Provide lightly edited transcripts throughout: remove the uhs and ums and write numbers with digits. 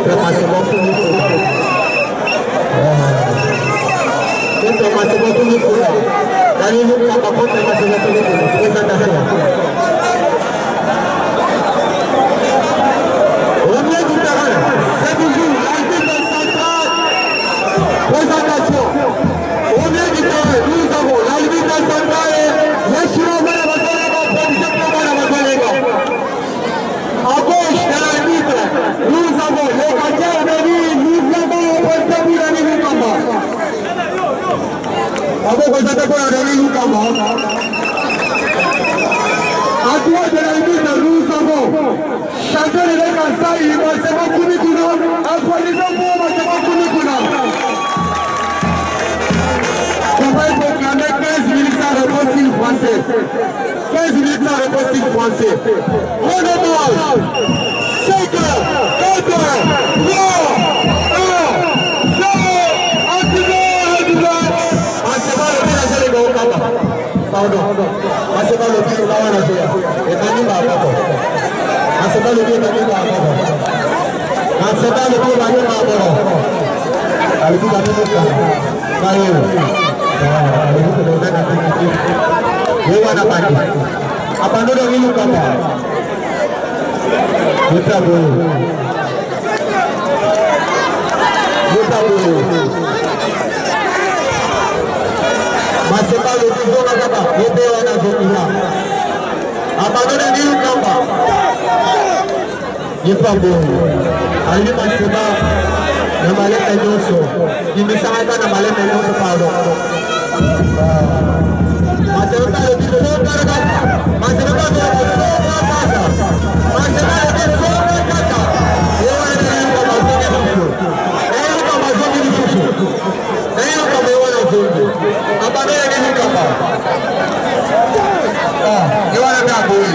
contre Macedon pour nous. Contre Macedon pour nous. Daniel Kamba contre Macedon pour nous. Présentation. Au milieu du terrain, c'est toujours l'arbitre central. Présentation. Au milieu du terrain, nous avons l'arbitre central et les Chinois. À gauche de l'arbitre, nous avons le gardien de vie, nous avons le début de Lukamba. À droite de l'arbitre, nous avons Chantal de Kansai, Masema Kumikuna, Afghanistan pour Masema Kumikuna. On va proclamer 15 minutes à réponse français. 15 minutes à réponse français. On demande 5 4 3 Pardon. C'est pas le but de la Wanazia. Et Nani Babo. C'est pas le but de Nani Babo. C'est pas le but de Nani Babo. Le but de Nani Babo. Abandonne le Lukamba. Le tabou. Le tabou. Maseba le Tigo Nagaba, Yete Wana Zokina. Abandonne le Lukamba. Yepa Bo. Ali Maseba. Namale Menyoso. Yimisanga Namale Menyoso pardon. Maseba le Tigo Nagaba. Maseba le Tigo Nagaba. Maseba le Tigo Nagaba. Yewana le Lukamba Zokina. Lukamba Zokina. Lukamba Yewana Zokina. Abandonne le Lukamba. Yewana Kabui.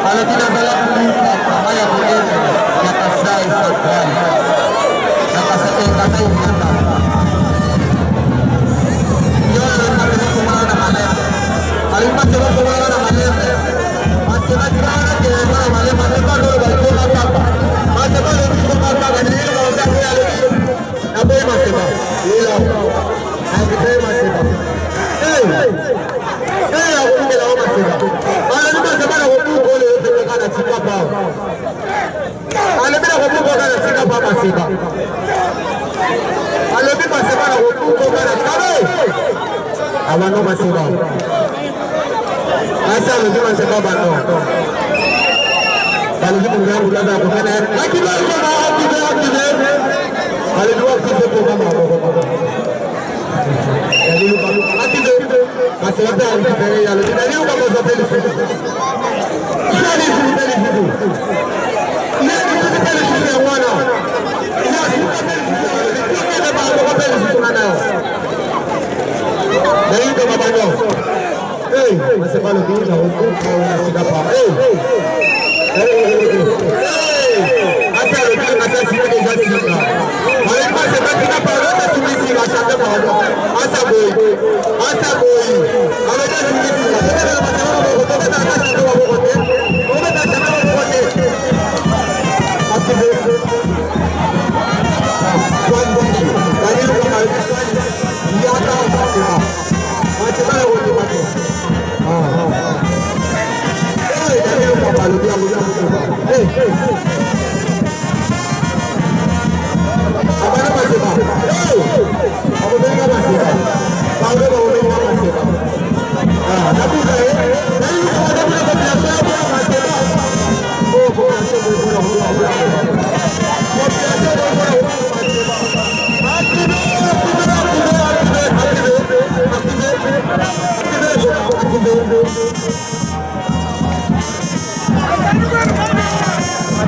Alatina Bala Lukamba. Maya Bukene. Yakasai Sakrai. Yakasai Katai Yata. Yewana Lukamba Kumana na Malete. Alima Seba Kumana na Malete. Maseba Tirana Kema na Malete. Maseba Lolo Balkona Kapa. Maseba Lolo Balkona Kapa. Nilo Balkona Kapa. Nabe Maseba. Lilo. Nabe Maseba. Hey. Hey, abuke la Maseba. Ala Maseba na wabuko le kana chikapa. Ala bila wabuko kana chikapa Maseba. Ala bila Maseba na wabuko kana chikapa. Abano Maseba. Asa le bila Maseba bano. Bali jibu ngangu laza kufanya. Lakini wao active. Bali dua kitu kwa mama. Jadi active. Maseba active ya le. Jadi kama zote c'est pas le but,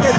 ça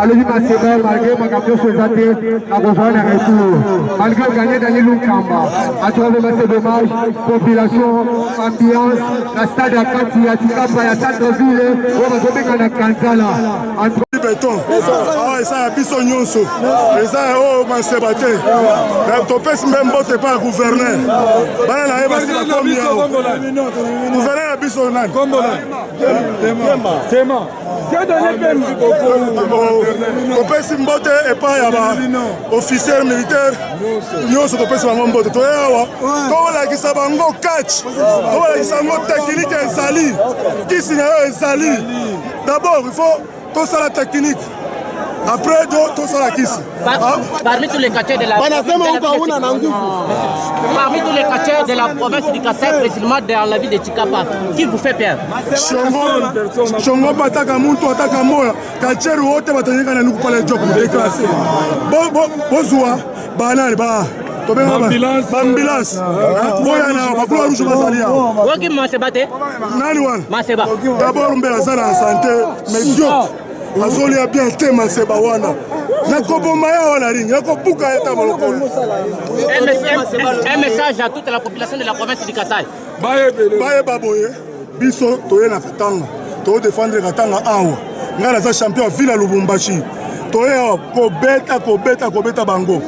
alobi Maseba malgré makambo sozate na kozwa na retour malgré gagner Daniel Lukamba atrouvé c'est dommage population ambiance la stade à Kati ya Tikapa ya centre-ville on va tomber na Kanzala béton eza ya biso nyonso eza oyo Maseba te topesi mpe mbote pa ya gouverneur bana na ye basi bakomi yao gouverneur ya biso nani topesi mbote epai ya baofficier militaire nyonso topesi bango mbote toye awa tolakisa bango catch tolakisa bango technique ezali kisi na yo ezali d'abord il faut tout ça la technique. Après, tout ça la kiss. Parmi tous les quartiers de la parmi tous les quartiers de la province du Kassai, précisément dans la ville de Chikapa, qui vous fait peur? Chongo bataka muntu ataka moya. Quartier wote batanyika na nuku pale job déclassé. Bozwa banane ba. Ambulance. Boya na bakulu rouge basalia. Woki Maseba te? Nani wana? Maseba. D'abord mbela zana en santé, mais Dieu azoli a bien te Maseba wana. Nakoboma ya wana ringi, nakobuka ya ta malokolo. Un message à toute la population de la province du Kassai. Baye baboye, biso toye na Katanga. To défendre Katanga awa. Ngana za champion ville à Lubumbashi. Toye kobeta bango.